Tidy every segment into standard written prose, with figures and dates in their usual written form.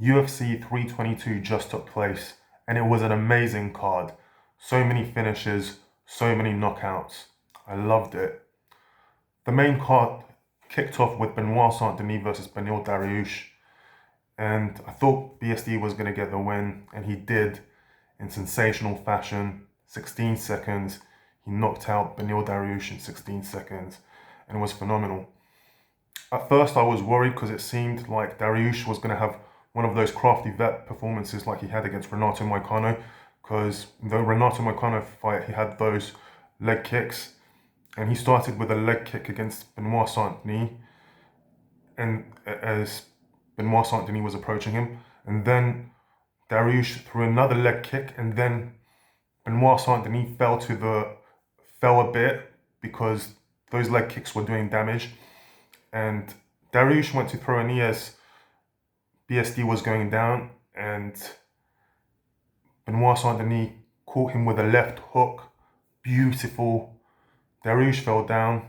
UFC 322 just took place, and it was an amazing card. So many finishes, so many knockouts. I loved it. The main card kicked off with Benoit Denis versus Benoit Dariush, and I thought BSD was going to get the win, and he did in sensational fashion. 16 seconds, he knocked out Benoit Dariush in 16 seconds, and it was phenomenal. At first, I was worried because it seemed like Dariush was going to have one of those crafty vet performances like he had against Renato Moicano, because the Renato Moicano fight, he had those leg kicks, and he started with a leg kick against Benoit Saint-Denis, and as Benoit Saint-Denis was approaching him, and then Dariush threw another leg kick, and then Benoit Saint-Denis fell a bit because those leg kicks were doing damage, and Dariush went to throw a knee as BSD was going down, and Benoit Saint-Denis caught him with a left hook. Beautiful. Dariush fell down,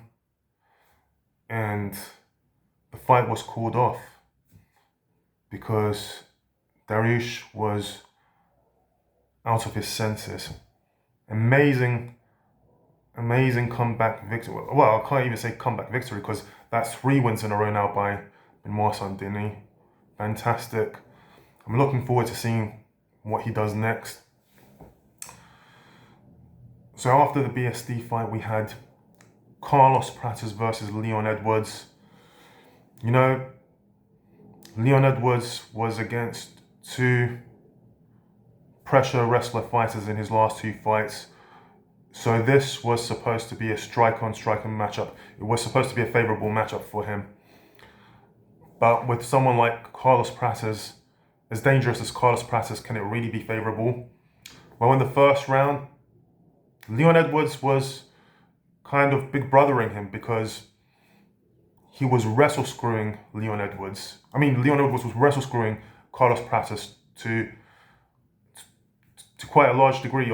and the fight was called off because Dariush was out of his senses. Amazing comeback victory. Well, I can't even say comeback victory because that's 3 wins in a row now by Benoit Saint-Denis. Fantastic. I'm looking forward to seeing what he does next. So after the BSD fight, we had Carlos Prates versus Leon Edwards. You know, Leon Edwards was against 2 pressure wrestler fighters in his last 2 fights. So this was supposed to be a strike-on-striker matchup. It was supposed to be a favorable matchup for him. But with someone like Carlos Prates, as dangerous as Carlos Prates, can it really be favorable? Well, in the first round, Leon Edwards was kind of big brothering him because he was wrestle screwing Leon Edwards. Leon Edwards was wrestle screwing Carlos Prates to quite a large degree, he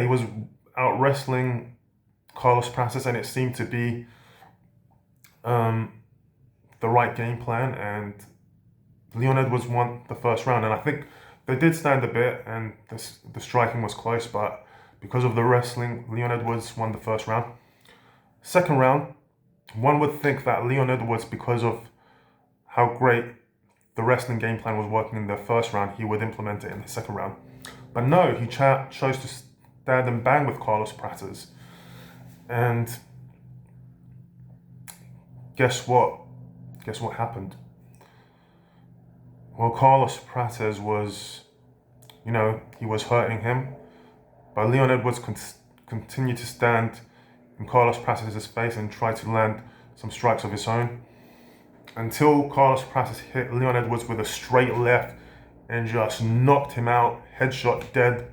was out wrestling Carlos Prates, and it seemed to be the right game plan, and Leon Edwards won the first round. And I think they did stand a bit, and the striking was close, but because of the wrestling, Leon Edwards won the first round. Second round, one would think that Leon Edwards, because of how great the wrestling game plan was working in the first round, he would implement it in the second round. But no, he chose to stand and bang with Carlos Prates. And guess what? Guess what happened? Well, Carlos Prates was, he was hurting him. But Leon Edwards continued to stand in Carlos Prates' face and try to land some strikes of his own, until Carlos Prates hit Leon Edwards with a straight left and just knocked him out, headshot dead.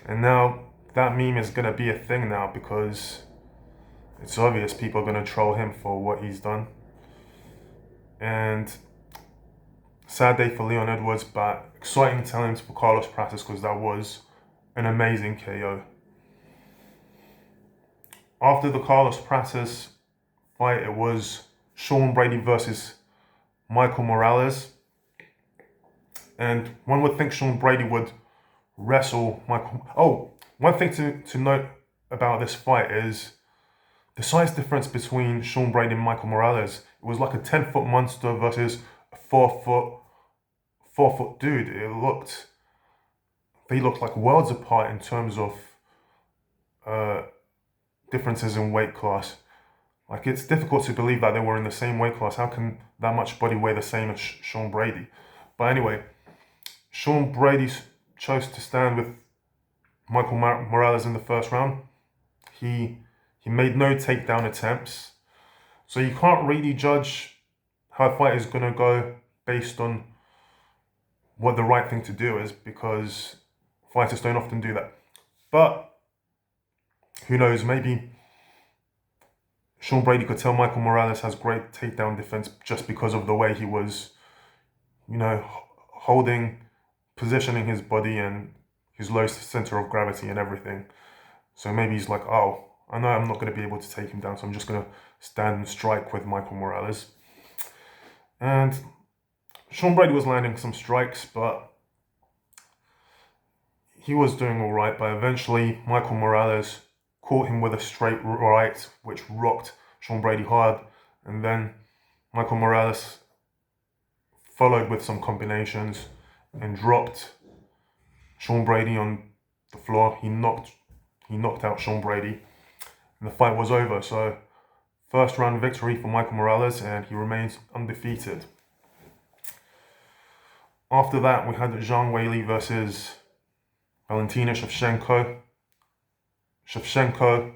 And now that meme is going to be a thing now because it's obvious people are going to troll him for what he's done. And sad day for Leon Edwards, but exciting times for Carlos Prates because that was an amazing KO. After the Carlos Prates fight, it was Sean Brady versus Michael Morales. And one would think Sean Brady would wrestle Michael. Oh, one thing to note about this fight is the size difference between Sean Brady and Michael Morales. It was like a 10-foot monster versus a 4-foot dude. They looked like worlds apart in terms of differences in weight class. Like, it's difficult to believe that they were in the same weight class. How can that much body weigh the same as Sean Brady? But anyway, Sean Brady chose to stand with Michael Morales in the first round. He made no takedown attempts. So you can't really judge how a fight is going to go based on what the right thing to do is, because fighters don't often do that. But who knows, maybe Sean Brady could tell Michael Morales has great takedown defense just because of the way he was, positioning his body and his low center of gravity and everything. So maybe he's like, oh, I know I'm not going to be able to take him down, so I'm just going to stand and strike with Michael Morales. And Sean Brady was landing some strikes, but he was doing all right. But eventually, Michael Morales caught him with a straight right, which rocked Sean Brady hard. And then Michael Morales followed with some combinations and dropped Sean Brady on the floor. He knocked out Sean Brady, and the fight was over. So first round victory for Michael Morales, and he remains undefeated. After that, we had Zhang Weili versus Valentina Shevchenko. Shevchenko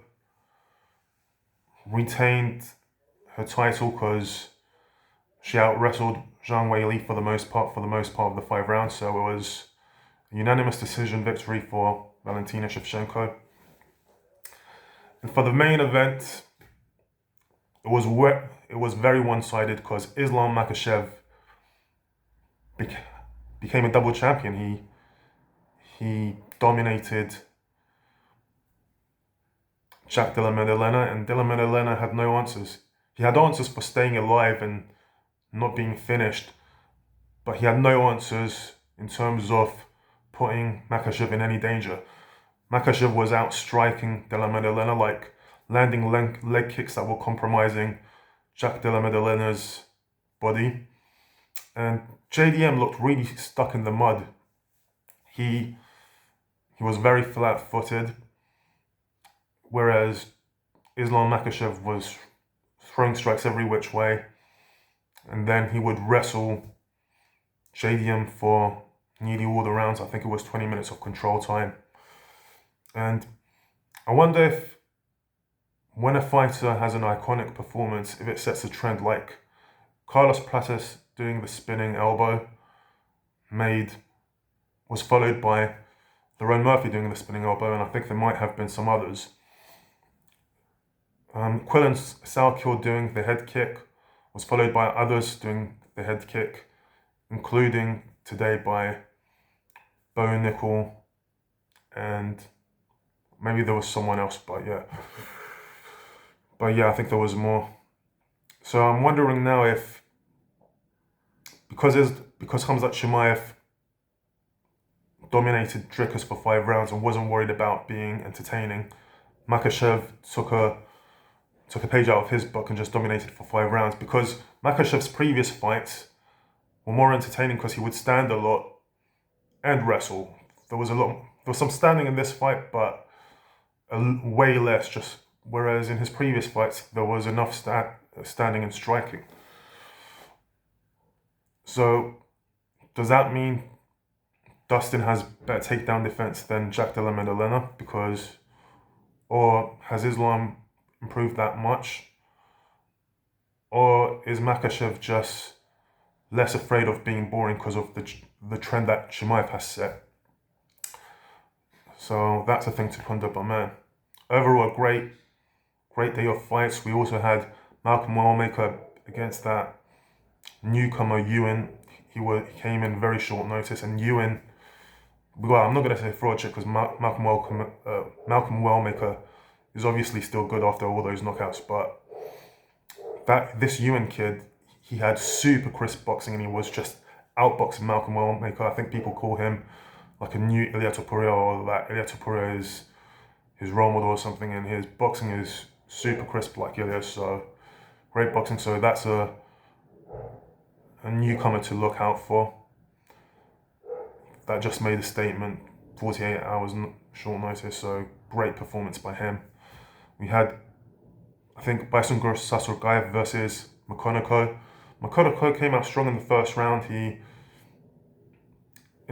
retained her title because she out-wrestled Zhang Weili for the most part of the 5 rounds. So it was a unanimous decision victory for Valentina Shevchenko. And for the main event, it was very one-sided because Islam Makachev became a double champion. He dominated Della Madallena, and Della Madallena had no answers. He had answers for staying alive and not being finished, but he had no answers in terms of putting Makachev in any danger. Makachev was out striking Della Madallena, like landing leg kicks that were compromising Della Maddalena's body. And JDM looked really stuck in the mud. He was very flat-footed, whereas Islam Makachev was throwing strikes every which way. And then he would wrestle JDM for nearly all the rounds. I think it was 20 minutes of control time. And I wonder if when a fighter has an iconic performance, if it sets a trend, like Carlos Prates doing the spinning elbow was followed by Lerone Murphy doing the spinning elbow, and I think there might have been some others. Quillan Salkiel doing the head kick was followed by others doing the head kick, including today by Nickal, and maybe there was someone else, but yeah, I think there was more. So I'm wondering now if, because Khamzat Chimaev dominated Dricus for 5 rounds and wasn't worried about being entertaining, Makachev took a page out of his book and just dominated for 5 rounds, because Makachev's previous fights were more entertaining because he would stand a lot and wrestle. There was some standing in this fight, but way less. Whereas in his previous fights there was enough standing and striking. So does that mean Dustin has better takedown defense than Della Maddalena? Or has Islam improved that much? Or is Makachev just less afraid of being boring because of the trend that Chimaev has set? So that's a thing to ponder, but man, overall a great day of fights. We also had Malcolm Wellmaker against that newcomer Ewan. He came in very short notice, and Ewan, well, I'm not going to say fraud check because Malcolm Wellmaker is obviously still good after all those knockouts, but this Ewan kid, he had super crisp boxing and he was just outboxing Malcolm Wellmaker. I think people call him like a new Ilia Topuria, or that Ilia Topuria is his role model or something, and his boxing is super crisp like Ilia, so great boxing. So that's a newcomer to look out for. That just made a statement, 48 hours short notice, so great performance by him. We had, I think, Baisungur Sasurgaev versus Makonoko. Makonoko came out strong in the first round. In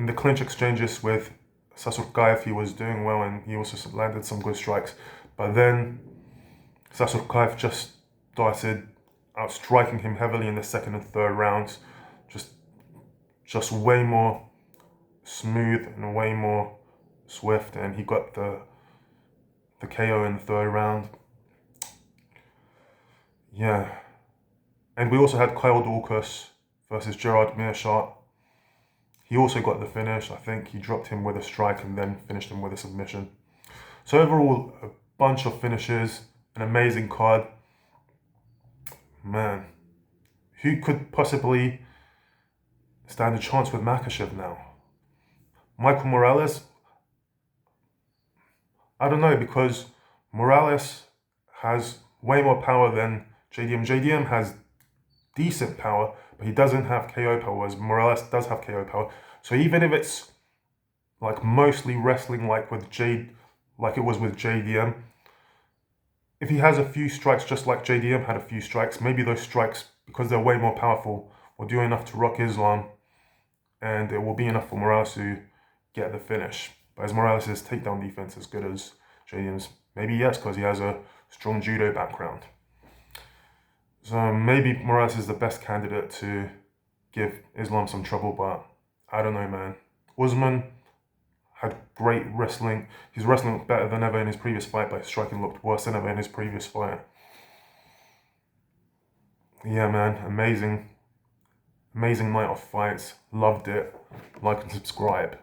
the clinch exchanges with Sasurgaev, he was doing well and he also landed some good strikes. But then Sasurgaev just started outstriking him heavily in the second and third rounds. Just way more smooth and way more swift, and he got the KO in the third round. Yeah. And we also had Kyle Daukaus versus Gerard Meerschaert. He also got the finish. I think he dropped him with a strike and then finished him with a submission. So overall, a bunch of finishes, an amazing card. Man, Who could possibly stand a chance with Makachev now? Michael Morales? I don't know, because Morales has way more power than JDM. JDM has decent power, but he doesn't have KO power, whereas Morales does have KO power. So even if it's like mostly wrestling like it was with JDM, if he has a few strikes just like JDM had a few strikes, maybe those strikes, because they're way more powerful, will do enough to rock Islam, and it will be enough for Morales to get the finish. But is Morales' takedown defense as good as JDM's? Maybe yes, because he has a strong judo background. So maybe Morales is the best candidate to give Islam some trouble, but I don't know, man. Usman had great wrestling. His wrestling looked better than ever in his previous fight, but his striking looked worse than ever in his previous fight. Yeah, man, amazing night of fights. Loved it. Like and subscribe.